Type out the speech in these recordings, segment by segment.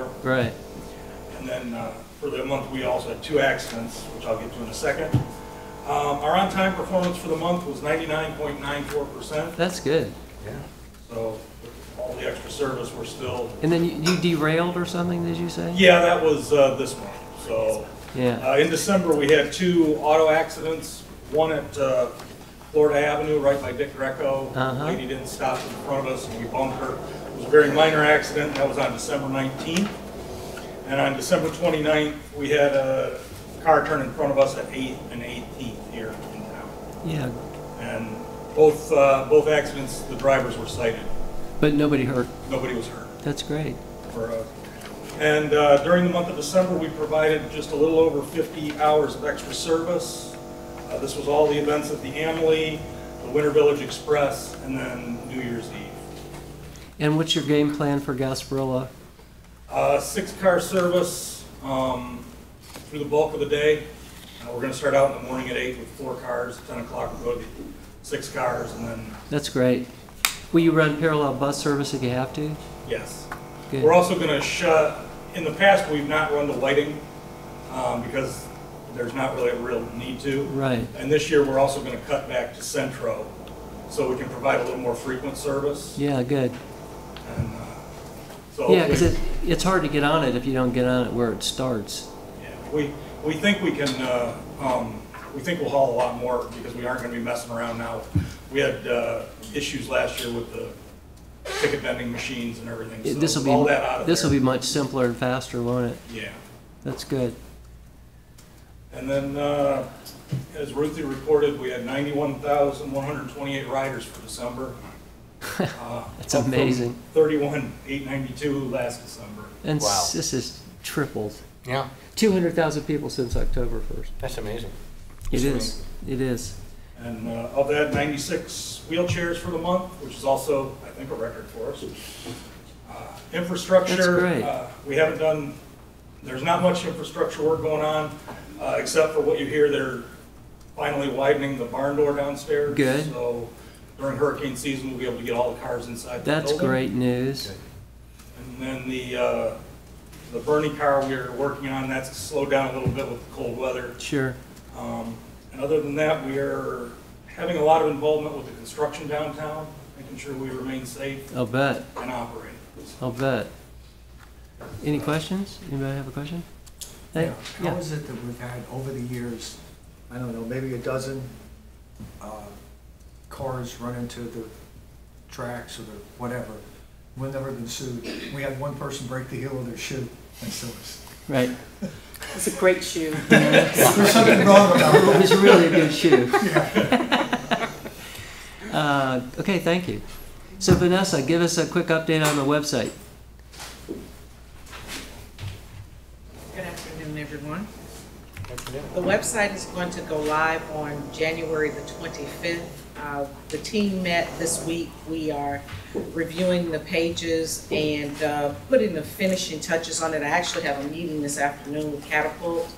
for. Right. And then for the month, we also had 2 accidents, which I'll get to in a second. Our on-time performance for the month was 99.94%. That's good. Yeah. So with all the extra service, we're still... And then you derailed or something, did you say? Yeah, that was this month. So yeah. in December, we had 2 auto accidents, one at Florida Avenue right by Dick Greco. The lady didn't stop in front of us and we bumped her. It was a very minor accident. That was on December 19th. And on December 29th, we had a car turn in front of us at 8th and 18th here in town. Yeah. And both accidents, the drivers were cited. But nobody hurt? Nobody was hurt. That's great. And during the month of December, we provided just a little over 50 hours of extra service. This was all the events at the Amalie, the Winter Village Express, and then New Year's Eve. And what's your game plan for Gasparilla? 6-car service through the bulk of the day. We're going to start out in the morning at 8 with 4 cars. 10 o'clock we'll go to 6 cars, and then... That's great. Will you run parallel bus service if you have to? Yes. Good. We're also going to shut... In the past, we've not run the Whiting because there's not really a real need to. Right. And this year, we're also going to cut back to Centro so we can provide a little more frequent service. Yeah, good. And so yeah, because it's hard to get on it if you don't get on it where it starts. Yeah, we think we can. We think we'll haul a lot more because we aren't going to be messing around now. We had issues last year with the ticket vending machines and everything. So This will be much simpler and faster, won't it? Yeah. That's good. And then, as Ruthie reported, we had 91,128 riders for December. That's amazing. 31,892 last December. And wow. This is tripled. Yeah. 200,000 people since October 1st. That's amazing. It is. It is. And of that, 96 wheelchairs for the month, which is also, I think, a record for us. Infrastructure. That's great. We haven't done, there's not much infrastructure work going on, except for what you hear, they're finally widening the barn door downstairs. Good. So during hurricane season, we'll be able to get all the cars inside the That's building. great news. And then the Bernie car we're working on, that's slowed down a little bit with the cold weather. Sure. And other than that, we are having a lot of involvement with the construction downtown, making sure we remain safe I'll bet. and operate. I'll bet. Any questions? Anybody have a question? Hey? How is it that we've had over the years, I don't know, maybe a dozen cars run into the tracks or the whatever, we've never been sued. We had one person break the heel of their shoe and sue us. Right. It's a great shoe. There's something wrong about it. It's really a good shoe. Yeah. Okay, thank you. So Vanessa, give us a quick update on the website. Good afternoon, everyone. The website is going to go live on January the 25th. The team met this week. We are reviewing the pages and putting the finishing touches on it. I actually have a meeting this afternoon with Catapult,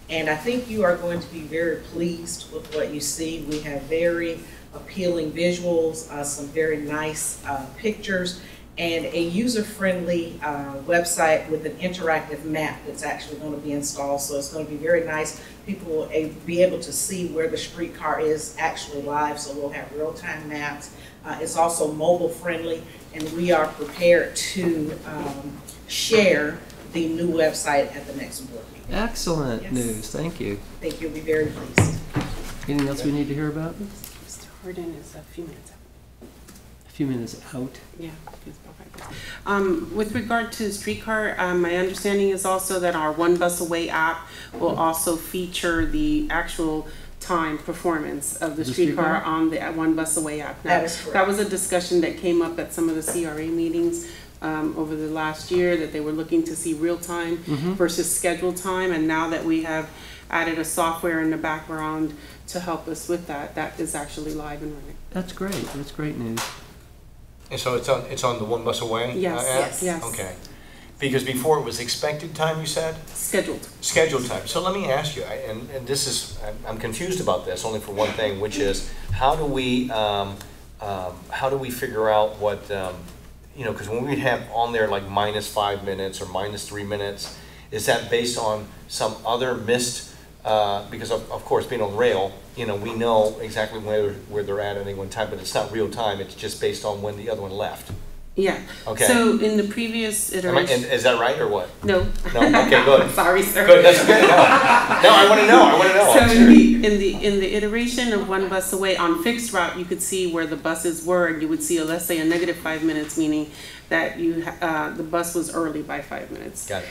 and I think you are going to be very pleased with what you see. We have very appealing visuals, some very nice pictures, and a user-friendly website with an interactive map that's actually going to be installed. So it's going to be very nice. People will be able to see where the streetcar is actually live, so we'll have real-time maps. It's also mobile-friendly, and we are prepared to share the new website at the next board meeting. Excellent Yes. news. Thank you. I think you'll be very pleased. Anything else we need to hear about? Mr. Harden is a few minutes out. A few minutes out. Yeah. With regard to Streetcar, my understanding is also that our One Bus Away app will also feature the actual time performance of the streetcar on the One Bus Away app. Now, That is correct. that was a discussion that came up at some of the CRA meetings over the last year, that they were looking to see real time versus scheduled time, and now that we have added a software in the background to help us with that, that is actually live and running. That's great. That's great news. And so it's on the One Bus Away Yes, app? yes. Okay. Because before it was expected time, you said? Scheduled. Scheduled time. So let me ask you, and this is, I'm confused about this only for one thing, which is how do we figure out what, you know, because when we'd have on there like -5 minutes or -3 minutes, is that based on some other missed, because of course, being on rail, you know, we know exactly where they're at any one time, but it's not real time, it's just based on when the other one left. Yeah. Okay. So in the previous iteration. Is that right or what? No. No? Okay, good. Sorry, sir. Good, that's good. No, I want to know. So in the iteration of one bus away on fixed route, you could see where the buses were, and you would see, let's say, a -5 minutes, meaning that the bus was early by 5 minutes. Got it.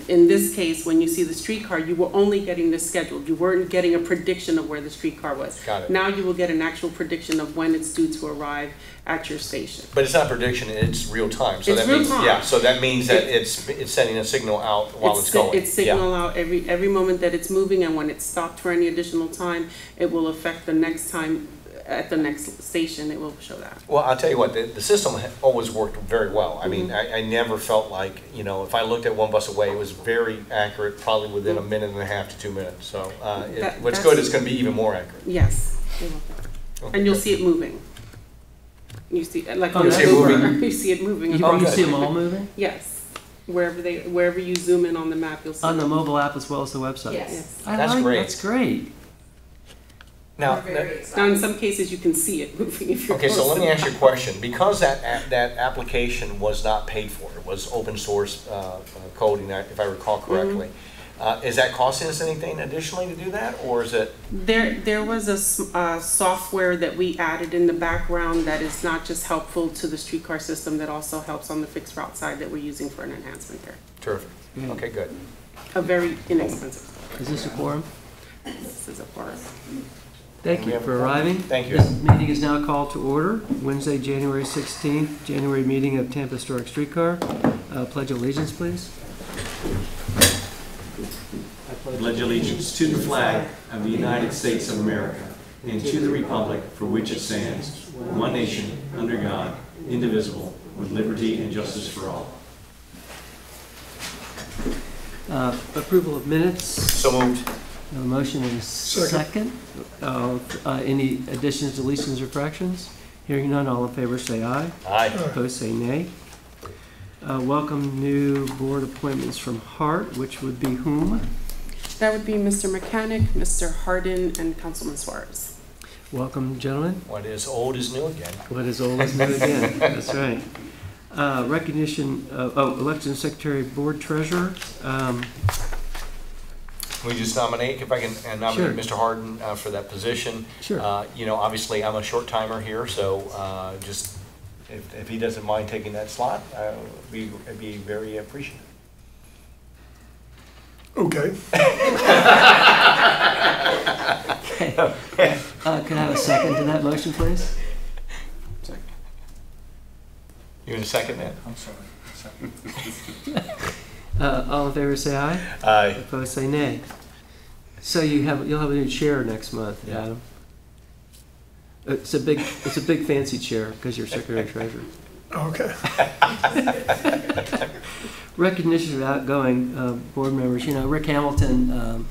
In this case, when you see the streetcar, you were only getting the schedule. You weren't getting a prediction of where the streetcar was. Got it. Now you will get an actual prediction of when it's due to arrive at your station. But it's not prediction, it's real time. So It's that real means, time. yeah, so that means that it's sending a signal out while it's going. It's signal out every moment that it's moving, and when it's stopped for any additional time, it will affect the next time at the next station, it will show that. Well, I'll tell you what, the system always worked very well. I mean, I never felt like, you know, if I looked at one bus away, it was very accurate, probably within a minute and a half to 2 minutes. So what's good, it's going to be even more accurate. Yes. Okay, And you'll good. see it moving. You see, like Oh, on you see it Uber, moving? you see it moving. You see them all moving? Yes. Wherever you zoom in on the map, you'll see On it. the mobile app as well as the website? Yes. Yes. That's great. That's great. Now, We're very Now, excited. in some cases, you can see it moving if you're okay, so close let me enough. ask you a question. Because that application was not paid for, it was open source coding, if I recall correctly, is that costing us anything additionally to do that, or is it? There was a software that we added in the background that is not just helpful to the streetcar system, that also helps on the fixed route side that we're using for an enhancement there. Terrific. Good. Okay, good. A very inexpensive software. Is this a quorum? This is a part. Thank you for arriving. Thank you. This meeting is now called to order. Wednesday, January 16th, January meeting of Tampa Historic Streetcar. Pledge allegiance, please. Pledge allegiance to the flag of the United States of America and to the republic for which it stands, one nation, under God, indivisible, with liberty and justice for all. Approval of minutes. So moved. A motion and a second. Any additions, deletions, or corrections? Hearing none, all in favor say aye. Aye. Opposed say nay. Welcome new board appointments from HART, which would be whom? That would be Mr. Mechanic, Mr. Hardin, and Councilman Suarez. Welcome, gentlemen. What is old is new again. What is old is new again. That's right. Recognition of, election secretary, board treasurer. We just nominate, if I can nominate Sure. Mr. Harden for that position. Sure. You know, obviously, I'm a short timer here, so just if he doesn't mind taking that slot, I'd be very appreciative. Okay. Okay. Can I have a second to that motion, please? You in a second, man? I'm sorry. All in favor say aye. Aye. Opposed say nay. So you'll have a new chair next month, Yeah. Adam. It's a big fancy chair because you're secretary treasurer. Okay. Recognition of outgoing board members. You know, Rick Hamilton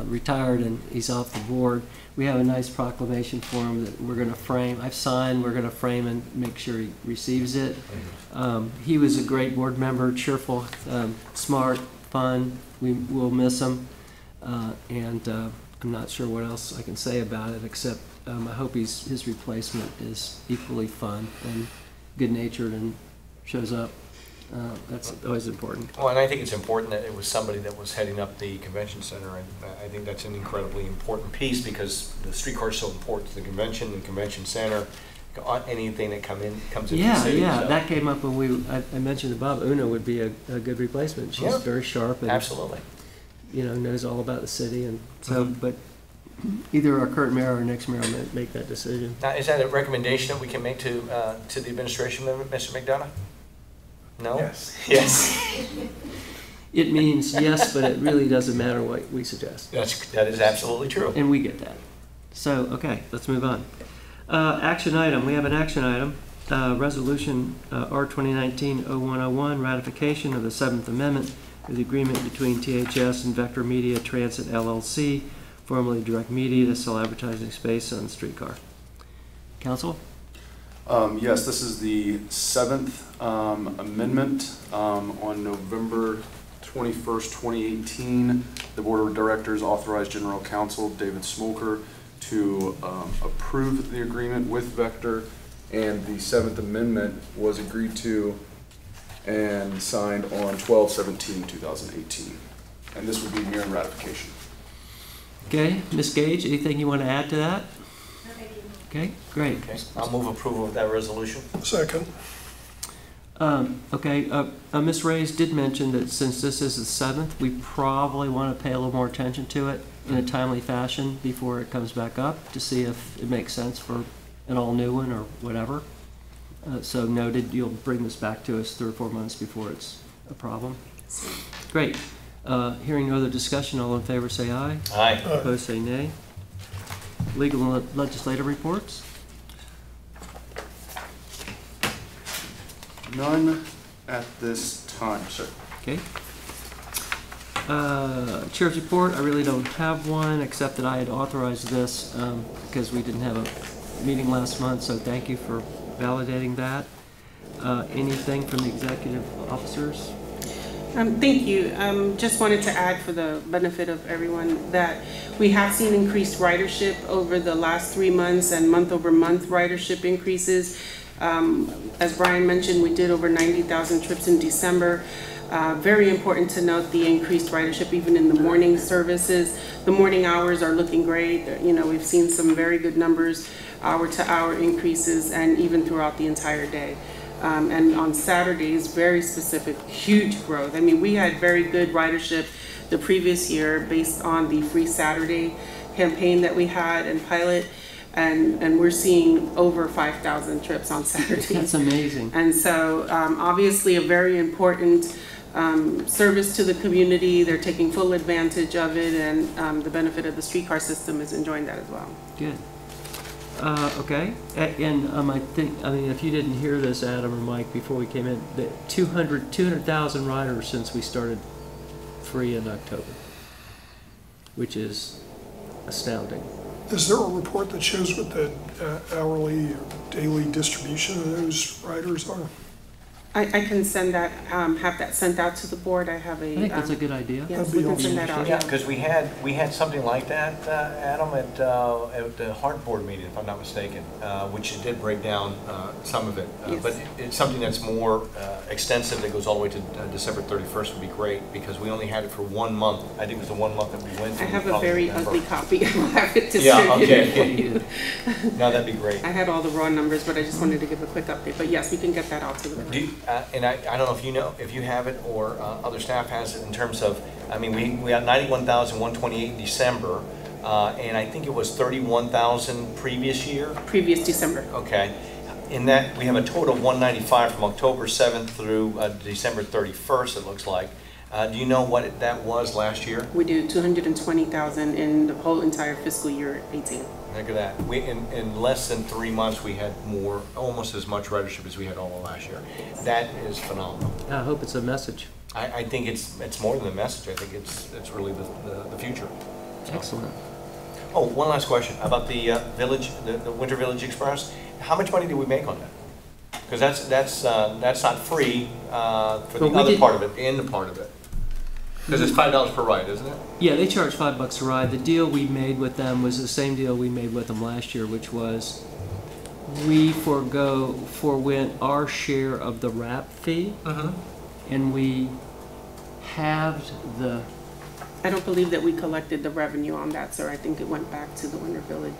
retired and he's off the board. We have a nice proclamation for him that we're going to frame. I've signed. We're going to frame and make sure he receives it. He was a great board member, cheerful, smart, fun. We will miss him, and I'm not sure what else I can say about it except I hope his replacement is equally fun and good-natured and shows up. That's always important. Well, and I think it's important that it was somebody that was heading up the convention center, and I think that's an incredibly important piece because the streetcar is so important to the convention center, anything that comes into the city. Yeah, so. that came up when I mentioned that Bob Una would be a good replacement. She's Yeah. very sharp and Absolutely. knows all about the city, and so but either our current mayor or our next mayor will make that decision. Now, is that a recommendation that we can make to the administration, Mr. McDonough? No? Yes. Yes. It means yes, but it really doesn't matter what we suggest, That is absolutely true. and we get that. So okay, let's move on. Action item. We have an action item. Resolution R 2019-0101, ratification of the 7th Amendment to the agreement between THS and Vector Media Transit LLC, formerly Direct Media, to sell advertising space on the streetcar. Council? Yes, this is the 7th amendment. On November 21st, 2018, the Board of Directors authorized General Counsel David Smolker to approve the agreement with Vector, and the 7th amendment was agreed to and signed on 12/17/2018. And this would be mere ratification. Okay, Ms. Gage, anything you want to add to that? Okay, great. Okay, I'll move approval of that resolution. Second. Ms. Reyes did mention that since this is the 7th, we probably want to pay a little more attention to it in a timely fashion before it comes back up to see if it makes sense for an all-new one or whatever. So noted, you'll bring this back to us 3 or 4 months before it's a problem. Great. Hearing no other discussion, all in favor say aye. Aye. Opposed say nay. Legal and legislative reports? None at this time, sir. Okay. Chair's report, I really don't have one, except that I had authorized this because we didn't have a meeting last month, so thank you for validating that. Anything from the executive officers? Thank you. Just wanted to add for the benefit of everyone that we have seen increased ridership over the last 3 months and month-over-month ridership increases. As Brian mentioned, we did over 90,000 trips in December. Very important to note the increased ridership even in the morning services. The morning hours are looking great. You know, we've seen some very good numbers, hour-to-hour increases, and even throughout the entire day. And on Saturdays, very specific, huge growth. I mean, we had very good ridership the previous year based on the Free Saturday campaign that we had and pilot, and we're seeing over 5,000 trips on Saturdays. That's amazing. And so obviously a very important service to the community. They're taking full advantage of it, and the benefit of the streetcar system is enjoying that as well. Good. Okay, and I mean, if you didn't hear this, Adam or Mike, before we came in, the 200,000 riders since we started free in October, which is astounding. Is there a report that shows what the hourly or daily distribution of those riders are? I can send that, have that sent out to the board. I have a. I think that's a good idea. Yes, we can send that out. Yeah, because we had something like that, Adam, at the HART board meeting, if I'm not mistaken, which it did break down some of it. Yes. But it's something that's more extensive that goes all the way to December 31st would be great, because we only had it for 1 month. I think it was the 1 month that we went to. I have a very ugly copy. I will have it distributed. Yeah, okay. No, that'd be great. I had all the raw numbers, but I just wanted to give a quick update. But yes, we can get that out to the board. And I don't know if you know, if you have it or other staff has it in terms of, I mean, we had 91,128 in December, and I think it was 31,000 previous year. Previous December. Okay. In that, we have a total of 195 from October 7th through December 31st, it looks like. Do you know what that was last year? We do 220,000 in the whole entire fiscal year 18. Look at that. In less than 3 months, we had almost as much ridership as we had all of last year. That is phenomenal. I hope it's a message. I think it's more than a message. I think it's really the future. So. Excellent. Oh, one last question about the the Winter Village Express. How much money did we make on that? Because that's not free for the other part of it and the part of it. Because it's $5 per ride, isn't it? Yeah, they charge $5 a ride. The deal we made with them was the same deal we made with them last year, which was we forwent our share of the wrap fee, and we halved the. I don't believe that we collected the revenue on that, sir. I think it went back to the Winter Village.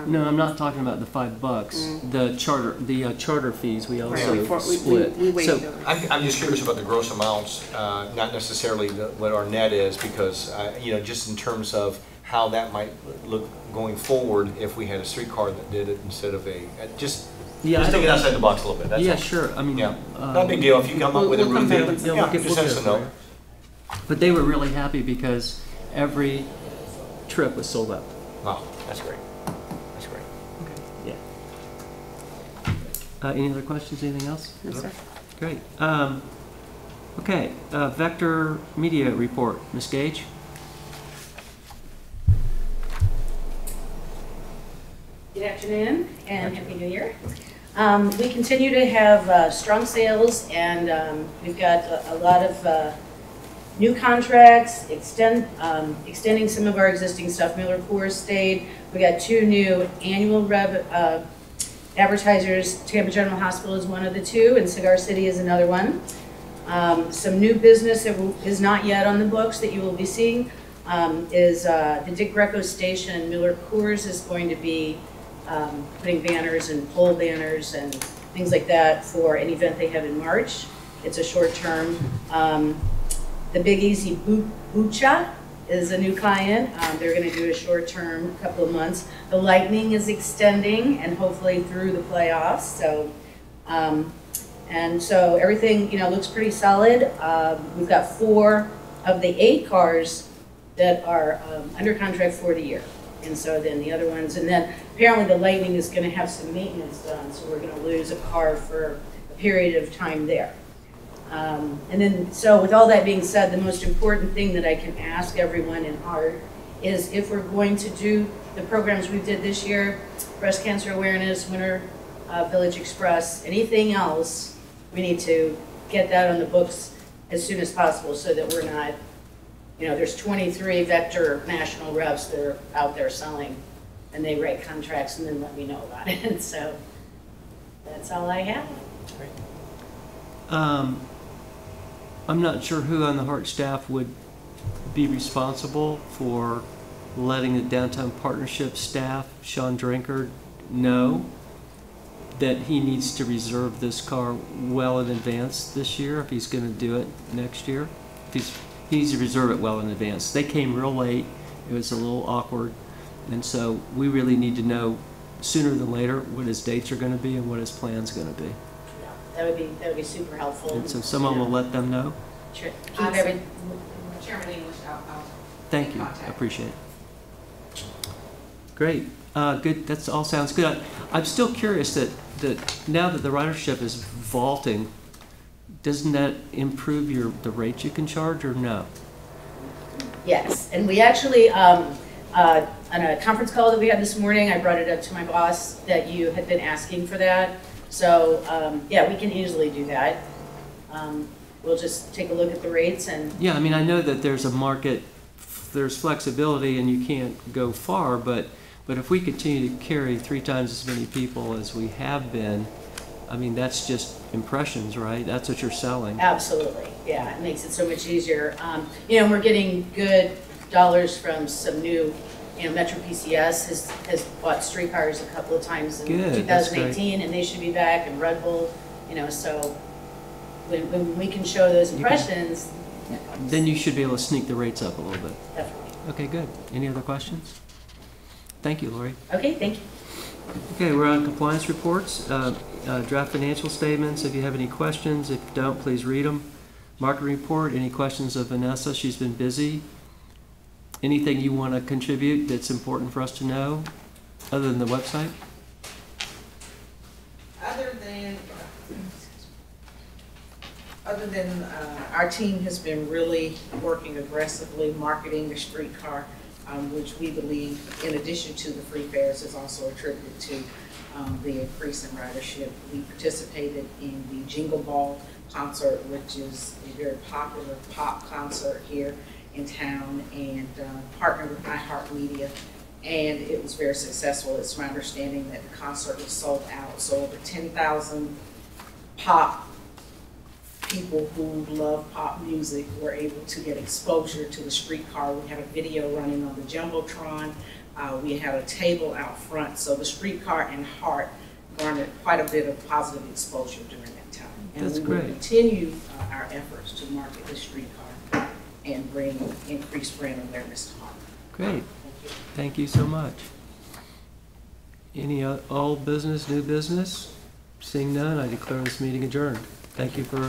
No, I'm not talking about the $5. The charter fees we also split. We waived So those. I'm just curious about the gross amounts, not necessarily what our net is, because just in terms of how that might look going forward if we had a streetcar that did it instead of just thinking outside the box a little bit. That's yeah, all. sure. I mean, Yeah, not a big deal. If you come up with a We'll come routine, back with some- just let us know. But they were really happy because every trip was sold out. Wow, that's great. That's great. Yeah. Any other questions? Anything else? No, sir. Great. Okay. Vector Media Report. Ms. Gage? Good afternoon and Happy New Year. We continue to have strong sales, and we've got a lot of new contracts, extending some of our existing stuff. Miller Coors stayed. We got 2 new annual advertisers. Tampa General Hospital is one of the 2, and Cigar City is another one. Some new business that is not yet on the books that you will be seeing is the Dick Greco station. Miller Coors is going to be putting banners and pole banners and things like that for an event they have in March. It's a short term. The Big Easy Bucha is a new client. They're going to do a short term, couple of months. The Lightning is extending and hopefully through the playoffs. So, and so everything, looks pretty solid. We've got 4 of the 8 cars that are under contract for the year. And so then the other ones, and then apparently the Lightning is going to have some maintenance done, so we're going to lose a car for a period of time there. And then, so with all that being said, the most important thing that I can ask everyone in HART is if we're going to do the programs we did this year, breast cancer awareness, Winter Village Express, anything else, we need to get that on the books as soon as possible so that we're not, there's 23 Vector national reps that are out there selling, and they write contracts and then let me know about it. So that's all I have. I'm not sure who on the HART staff would be responsible for letting the Downtown Partnership staff, Sean Drinker, know that he needs to reserve this car well in advance this year if he's going to do it next year. He needs to reserve it well in advance. They came real late. It was a little awkward. And so we really need to know sooner than later what his dates are going to be and what his plan's going to be. That would be super helpful. And so someone will let them know? Sure. Chairman English, I'll Thank you. I appreciate it. Great. Good. That all sounds good. I'm still curious that now that the ridership is vaulting, doesn't that improve the rates you can charge or no? Yes. And we actually, on a conference call that we had this morning, I brought it up to my boss that you had been asking for that. So, yeah, we can easily do that. We'll just take a look at the rates and... Yeah, I mean, I know that there's a market, there's flexibility and you can't go far, but if we continue to carry 3 times as many people as we have been, I mean, that's just impressions, right? That's what you're selling. Absolutely, yeah, it makes it so much easier. We're getting good dollars from some new, Metro PCS has bought Streetcars a couple of times in 2018, and they should be back, and Red Bull, so when we can show those impressions. Then you should be able to sneak the rates up a little bit. Definitely. Okay, good. Any other questions? Thank you, Lori. Okay, thank you. Okay, we're on compliance reports. Draft financial statements. If you have any questions, if you don't, please read them. Market report. Any questions of Vanessa? She's been busy. Anything you want to contribute that's important for us to know, other than the website? Other than our team has been really working aggressively marketing the Streetcar, which we believe, in addition to the free fares, is also attributed to the increase in ridership. We participated in the Jingle Ball concert, which is a very popular pop concert here in town, and partnered with HART Media, and it was very successful. It's my understanding that the concert was sold out, so over 10,000 pop people who love pop music were able to get exposure to the Streetcar. We had a video running on the Jumbotron. We had a table out front, so the Streetcar and HART garnered quite a bit of positive exposure during that time. And That's we great. will continue our efforts to market the Streetcar and bring increased brand awareness to HART. Great. Thank you so much. Any old business, new business? Seeing none, I declare this meeting adjourned. Thank you for